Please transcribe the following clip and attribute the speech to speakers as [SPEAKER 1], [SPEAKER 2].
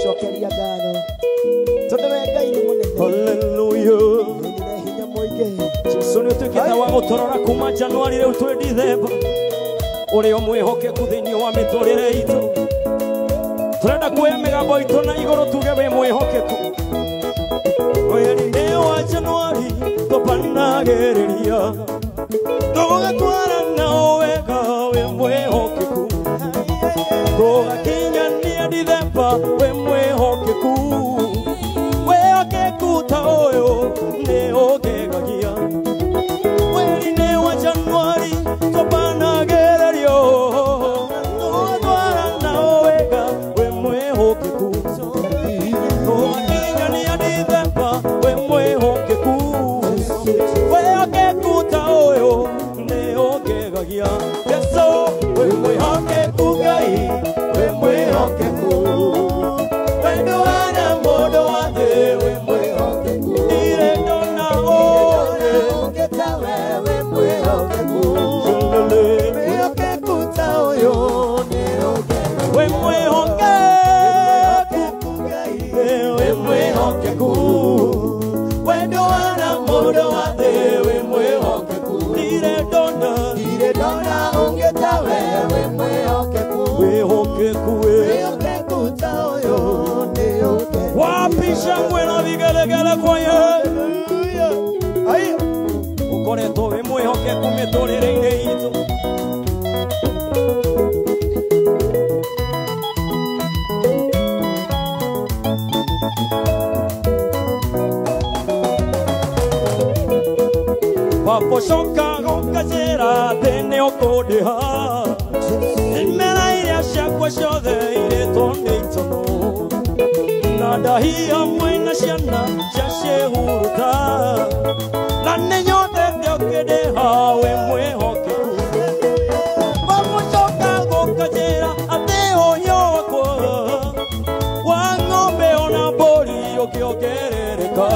[SPEAKER 1] Tũcokeria ngatho. Tondũ we Ngai nĩ mũnene.
[SPEAKER 2] Hallelujah.
[SPEAKER 1] Nĩ hinya mũingĩ.
[SPEAKER 2] Jesu nĩ ũtuĩkĩte wa gũtũrora kuma Januari rĩu twĩ Dithemba. Ũrĩ o mwĩhokeku thĩinĩ wa mĩtũrĩre itũ. Tũrenda kuoya mĩgambo itũ na igũrũ tuge wĩ mwĩhokeku. Mweri-inĩ wa Januari tũpanagĩrĩria. Tũgatwarana wega wĩ mwĩhokeku. Tũgakinyania Dithemba wĩ mwĩhokeku. Wĩhokeku ta ũyũ nĩ ũngegagia. Mweri-inĩ wa Januari tũpanagĩrĩrio. Tũgatwarana wega wĩ mwĩhokeku. Tũgakinyania Dithemba wĩ mwĩhokeku. Wĩhokeku ta ũyũ nĩ ũngegagia. Jesu wĩ mwĩhokeku Ngai wĩ mwĩhokeku. Wendo wana mũndũ wa thĩ wĩ mwĩhokeku. Ndirĩ ndona ũngĩ ta we wĩ mwĩhokeku. Mwĩhokeku ta ũyũ nĩ ũngegagia. Wĩ mwĩhokeku Ngai wĩ mwĩhokeku. Wendo wana mũndũ wa thĩ wĩ mwĩhokeku. Ndirĩ ndona ũngĩ ta we wĩ mwĩhokeku. Wĩhokeku wĩhokeku ta ũyũ nĩ ũngegagia. Wapisha mwena vigelegele kwa Yesu. Ũkoretwo wĩ mwĩhokeku mĩtũrĩre-inĩ itũ. Wapocoka gũkajĩra thĩ nĩ ũkũndĩha. Imera iria ciakwa ciothe irĩtwo nĩ itono. Na ndahi hamwe na ciana ciaciĩhuruta. Na nĩ nyendete ũkĩndĩha wĩ mwĩhokeku. Wapocoka gũkajĩra atĩ ũhio wakwa wa ng'ombe ona mbũri ũkĩongerereka.